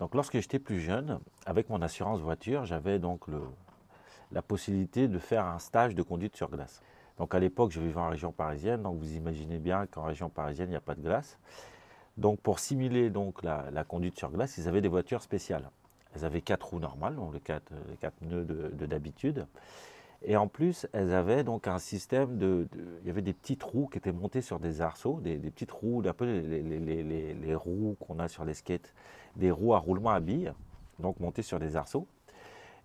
Donc lorsque j'étais plus jeune, avec mon assurance voiture, j'avais donc la possibilité de faire un stage de conduite sur glace. Donc à l'époque, je vivais en région parisienne, donc vous imaginez bien qu'en région parisienne, il n'y a pas de glace. Donc pour simuler donc la conduite sur glace, ils avaient des voitures spéciales. Elles avaient 4 roues normales, donc les quatre pneus d'habitude. Et en plus, elles avaient donc un système il y avait des petites roues qui étaient montées sur des arceaux, des petites roues, un peu les roues qu'on a sur les skates, des roues à roulement à billes, donc montées sur des arceaux.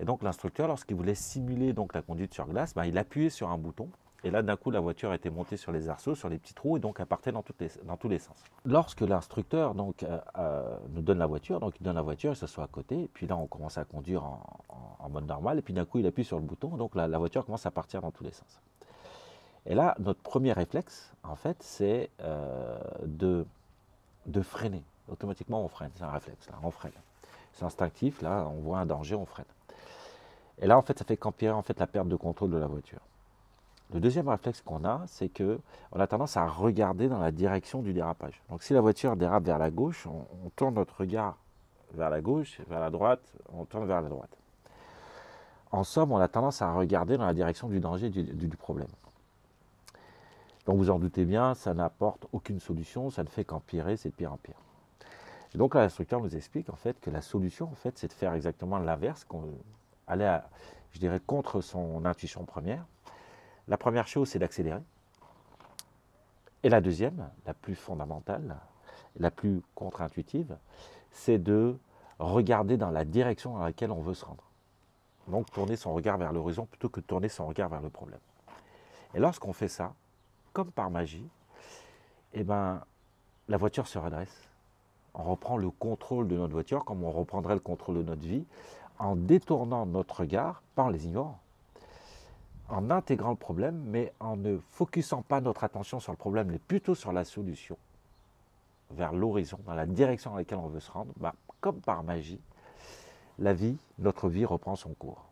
Et donc l'instructeur, lorsqu'il voulait simuler donc la conduite sur glace, ben, il appuyait sur un bouton. Et là, d'un coup, la voiture était montée sur les arceaux, sur les petites roues, et donc elle partait dans tous les sens. Lorsque l'instructeur nous donne la voiture, donc il donne la voiture, il s'assoit à côté, et puis là, on commence à conduire en mode normal, et puis d'un coup, il appuie sur le bouton, donc la voiture commence à partir dans tous les sens. Et là, notre premier réflexe, en fait, c'est de freiner. Automatiquement, on freine, c'est un réflexe, là, on freine. C'est instinctif, là, on voit un danger, on freine. Et là, en fait, ça fait qu'empirer en fait, la perte de contrôle de la voiture. Le deuxième réflexe qu'on a, c'est qu'on a tendance à regarder dans la direction du dérapage. Donc si la voiture dérape vers la gauche, on tourne notre regard vers la gauche, vers la droite, on tourne vers la droite. En somme, on a tendance à regarder dans la direction du danger du problème. Donc vous en doutez bien, ça n'apporte aucune solution, ça ne fait qu'empirer, c'est de pire en pire. Et donc l'instructeur nous explique en fait que la solution, en fait, c'est de faire exactement l'inverse, aller, je dirais, contre son intuition première. La première chose, c'est d'accélérer. Et la deuxième, la plus fondamentale, la plus contre-intuitive, c'est de regarder dans la direction dans laquelle on veut se rendre. Donc tourner son regard vers l'horizon plutôt que de tourner son regard vers le problème. Et lorsqu'on fait ça, comme par magie, eh ben, la voiture se redresse. On reprend le contrôle de notre voiture comme on reprendrait le contrôle de notre vie en détournant notre regard, pas en les ignorant, en intégrant le problème, mais en ne focusant pas notre attention sur le problème, mais plutôt sur la solution, vers l'horizon, dans la direction dans laquelle on veut se rendre, bah, comme par magie, notre vie reprend son cours.